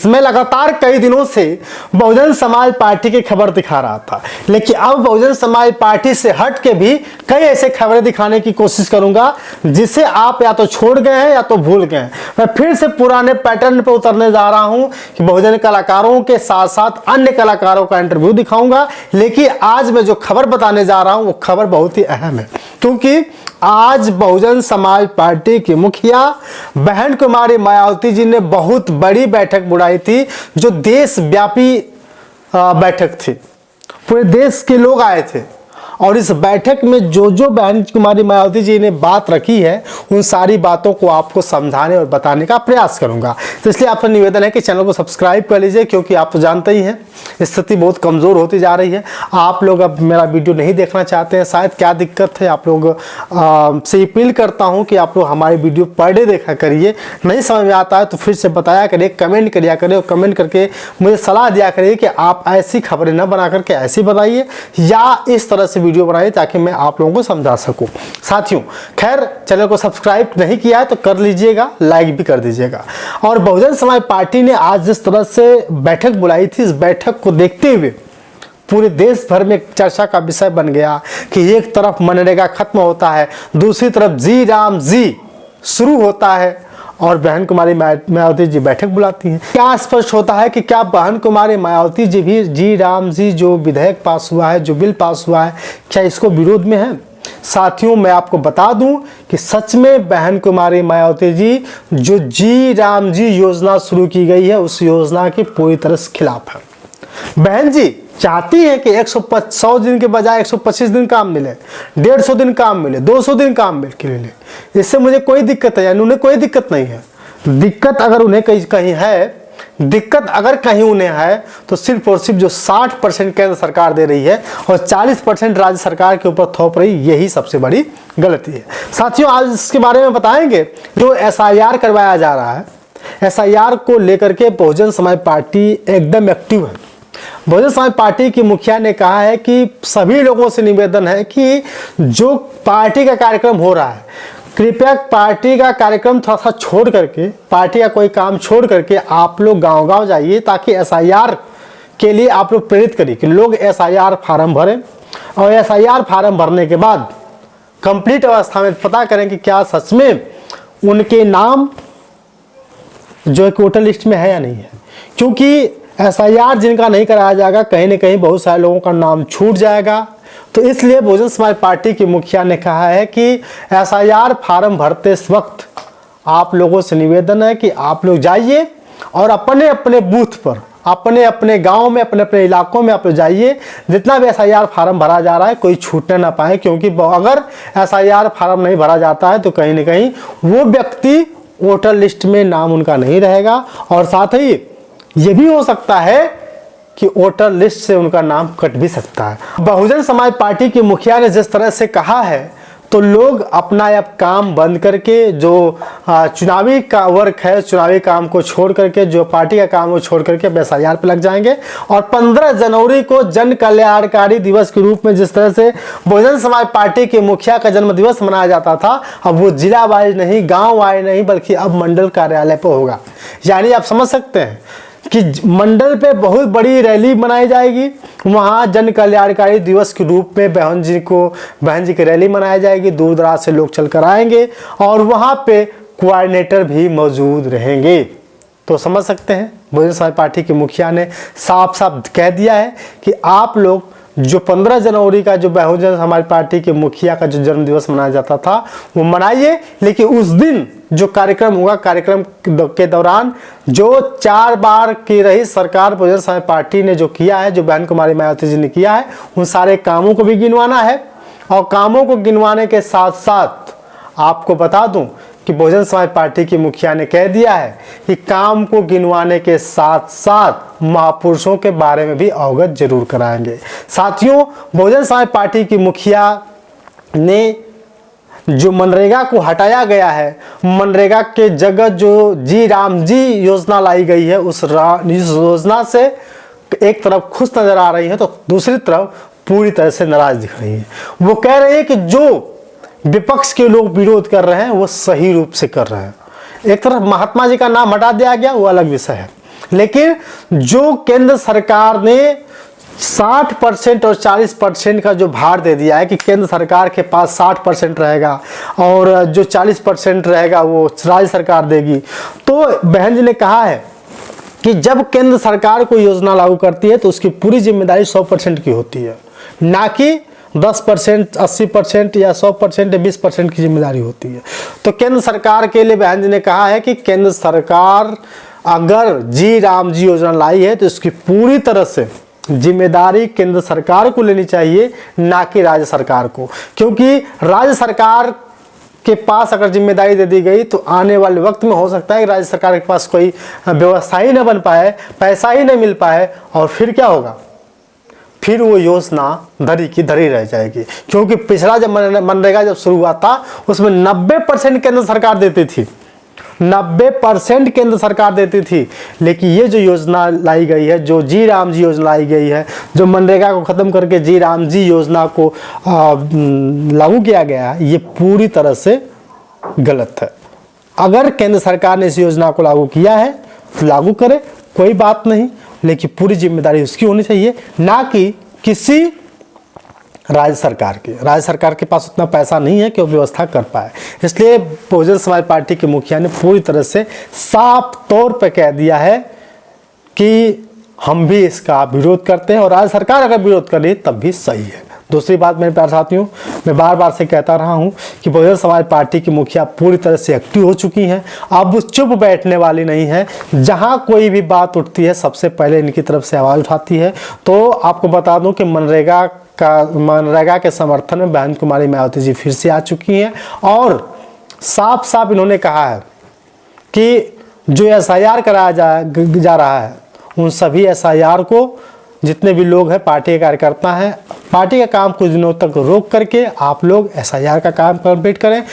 मैं लगातार कई दिनों से बहुजन समाज पार्टी की खबर दिखा रहा था, लेकिन अब बहुजन समाज पार्टी से हट के भी कई ऐसे खबरें दिखाने की कोशिश करूंगा जिसे आप या तो छोड़ गए हैं या तो भूल गए हैं। मैं फिर से पुराने पैटर्न पर उतरने जा रहा हूं कि बहुजन कलाकारों के साथ साथ अन्य कलाकारों का इंटरव्यू दिखाऊंगा। लेकिन आज मैं जो खबर बताने जा रहा हूं वो खबर बहुत ही अहम है, क्योंकि आज बहुजन समाज पार्टी की मुखिया बहन कुमारी मायावती जी ने बहुत बड़ी बैठक बुलाई थी, जो देशव्यापी बैठक थी। पूरे देश के लोग आए थे और इस बैठक में जो बहन कुमारी मायावती जी ने बात रखी है उन सारी बातों को आपको समझाने और बताने का प्रयास करूंगा। तो इसलिए आपका निवेदन है कि चैनल को सब्सक्राइब कर लीजिए, क्योंकि आप तो जानते ही हैं स्थिति बहुत कमज़ोर होती जा रही है। आप लोग अब मेरा वीडियो नहीं देखना चाहते हैं, शायद क्या दिक्कत है। आप लोग से अपील करता हूं कि आप लोग हमारे वीडियो पर डे देखा करिए। नहीं समझ में आता है तो फिर से बताया करिए, कमेंट करिया करिए और कमेंट करके मुझे सलाह दिया करिए कि आप ऐसी खबरें न बना करके ऐसी बताइए या इस तरह से वीडियो बनाइए ताकि मैं आप लोगों को समझा सकूं। साथियों, खैर चैनल को सब्सक्राइब नहीं किया है तो कर लीजिएगा, लाइक भी कर दीजिएगा। और बहुजन समाज पार्टी ने आज जिस तरह से बैठक बुलाई थी, इस बैठक को देखते हुए पूरे देश भर में एक चर्चा का विषय बन गया कि एक तरफ मनरेगा खत्म होता है, दूसरी तरफ जी राम जी शुरू होता है और बहन कुमारी मायावती जी बैठक बुलाती हैं। क्या स्पष्ट होता है कि क्या बहन कुमारी मायावती जी भी जी राम जी जो विधेयक पास हुआ है, जो बिल पास हुआ है, क्या इसको विरोध में है? साथियों, मैं आपको बता दूं कि सच में बहन कुमारी मायावती जी जो जी राम जी योजना शुरू की गई है उस योजना के पूरी तरह से खिलाफ है। बहन जी चाहती है कि 100 दिन के बजाय 125 दिन काम मिले, 150 दिन काम मिले, 200 दिन काम मिले। इससे मुझे कोई दिक्कत है, यानी उन्हें कोई दिक्कत नहीं है। दिक्कत अगर उन्हें कहीं है, दिक्कत अगर कहीं उन्हें है तो सिर्फ और सिर्फ जो 60% केंद्र सरकार दे रही है और 40% राज्य सरकार के ऊपर थोप रही, यही सबसे बड़ी गलती है। साथियों, आज इसके बारे में बताएंगे। जो SIR करवाया जा रहा है, SIR को लेकर के बहुजन समाज पार्टी एकदम एक्टिव है। बहुजन समाज पार्टी की मुखिया ने कहा है कि सभी लोगों से निवेदन है कि जो पार्टी का कार्यक्रम हो रहा है, कृपया पार्टी का कार्यक्रम थोड़ा सा छोड़ करके, पार्टी का कोई काम छोड़ करके आप लोग गांव-गांव जाइए, ताकि SIR के लिए आप लोग प्रेरित करिए कि लोग SIR फार्म भरें और SIR फार्म भरने के बाद कंप्लीट अवस्था में पता करें कि क्या सच में उनके नाम जो है वोटर लिस्ट में है या नहीं है। क्योंकि SIR जिनका नहीं कराया जाएगा, कहीं ना कहीं बहुत सारे लोगों का नाम छूट जाएगा। तो इसलिए बहुजन समाज पार्टी की मुखिया ने कहा है कि SIR फार्म भरते वक्त आप लोगों से निवेदन है कि आप लोग जाइए और अपने अपने बूथ पर, अपने अपने गांव में, अपने अपने इलाकों में आप लोग जाइए। जितना भी SIR फार्म भरा जा रहा है कोई छूटने ना पाए, क्योंकि अगर SIR फार्म नहीं भरा जाता है तो कहीं ना कहीं वो व्यक्ति वोटर लिस्ट में नाम उनका नहीं रहेगा और साथ ही ये भी हो सकता है कि वोटर लिस्ट से उनका नाम कट भी सकता है। बहुजन समाज पार्टी की मुखिया ने जिस तरह से कहा है तो लोग अपना अब काम बंद करके, जो चुनावी का वर्क है, चुनावी काम को छोड़ करके, जो पार्टी का काम है छोड़ करके अब SIR पे लग जाएंगे। और 15 जनवरी को जन कल्याणकारी दिवस के रूप में जिस तरह से बहुजन समाज पार्टी के मुखिया का जन्म दिवस मनाया जाता था, अब वो जिला वाइज नहीं, गाँव वाइज नहीं, बल्कि अब मंडल कार्यालय पर होगा। यानी आप समझ सकते हैं कि मंडल पे बहुत बड़ी रैली मनाई जाएगी। वहाँ जन कल्याणकारी दिवस के रूप में बहन जी की रैली मनाई जाएगी। दूर दराज से लोग चल कर आएंगे और वहाँ पे कोऑर्डिनेटर भी मौजूद रहेंगे। तो समझ सकते हैं, बहुजन समाज पार्टी की मुखिया ने साफ साफ कह दिया है कि आप लोग जो 15 जनवरी का जो बहुजन समाज पार्टी के मुखिया का जो जन्म दिवस मनाया जाता था वो मनाइए, लेकिन उस दिन जो कार्यक्रम होगा, कार्यक्रम के दौरान जो 4 बार की रही सरकार बहुजन समाज पार्टी ने जो किया है, जो बहन कुमारी मायावती जी ने किया है, उन सारे कामों को भी गिनवाना है। और कामों को गिनवाने के साथ साथ आपको बता दूं कि बहुजन समाज पार्टी की मुखिया ने कह दिया है कि काम को गिनवाने के साथ साथ महापुरुषों के बारे में भी अवगत जरूर कराएंगे। साथियों, बहुजन समाज पार्टी की मुखिया ने जो मनरेगा को हटाया गया है, मनरेगा के जगह जो जी राम जी योजना लाई गई है, उस योजना से एक तरफ खुश नजर आ रही है तो दूसरी तरफ पूरी तरह से नाराज दिख रही है। वो कह रही है कि जो विपक्ष के लोग विरोध कर रहे हैं वो सही रूप से कर रहे हैं। एक तरफ महात्मा जी का नाम हटा दिया गया, वो अलग विषय है, लेकिन जो केंद्र सरकार ने 60% और 40% का जो भार दे दिया है कि केंद्र सरकार के पास 60% रहेगा और जो 40% रहेगा वो राज्य सरकार देगी, तो बहन जी ने कहा है कि जब केंद्र सरकार कोई योजना लागू करती है तो उसकी पूरी जिम्मेदारी 100% की होती है, ना कि 10%, 80% या 100% या 20% की जिम्मेदारी होती है। तो केंद्र सरकार के लिए बहन जी ने कहा है कि केंद्र सरकार अगर जी राम जी योजना लाई है तो इसकी पूरी तरह से जिम्मेदारी केंद्र सरकार को लेनी चाहिए, ना कि राज्य सरकार को, क्योंकि राज्य सरकार के पास अगर जिम्मेदारी दे दी गई तो आने वाले वक्त में हो सकता है कि राज्य सरकार के पास कोई व्यवस्था ही न बन पाए, पैसा ही नहीं मिल पाए, और फिर क्या होगा, फिर वो योजना धरी की धरी रह जाएगी। क्योंकि पिछला जब मनरेगा जब शुरू हुआ था उसमें 90% केंद्र सरकार देती थी, 90% केंद्र सरकार देती थी, लेकिन ये जो योजना लाई गई है, जो जी राम जी योजना लाई गई है, जो मनरेगा को ख़त्म करके जी राम जी योजना को लागू किया गया है, ये पूरी तरह से गलत है। अगर केंद्र सरकार ने इस योजना को लागू किया है तो लागू करे, कोई बात नहीं, लेकिन पूरी जिम्मेदारी उसकी होनी चाहिए, ना कि किसी राज्य सरकार की। राज्य सरकार के पास उतना पैसा नहीं है कि वो व्यवस्था कर पाए। इसलिए बहुजन समाज पार्टी के मुखिया ने पूरी तरह से साफ तौर पर कह दिया है कि हम भी इसका विरोध करते हैं, और राज्य सरकार अगर विरोध करे तब भी सही है। दूसरी बात मेरे प्यारे साथियों, मैं बार बार से कहता रहा हूं कि बहुजन समाज पार्टी की मुखिया पूरी तरह से एक्टिव हो चुकी हैं। अब चुप बैठने वाली नहीं है, जहां कोई भी बात उठती है सबसे पहले इनकी तरफ से आवाज़ उठाती है। तो आपको बता दूं कि मनरेगा के समर्थन में बहन कुमारी मायावती जी फिर से आ चुकी हैं, और साफ साफ इन्होंने कहा है कि जो SIR कराया जा रहा है उन सभी SIR को, जितने भी लोग हैं पार्टी के कार्यकर्ता हैं, पार्टी का काम कुछ दिनों तक रोक करके आप लोग SIR का काम कंप्लीट करें।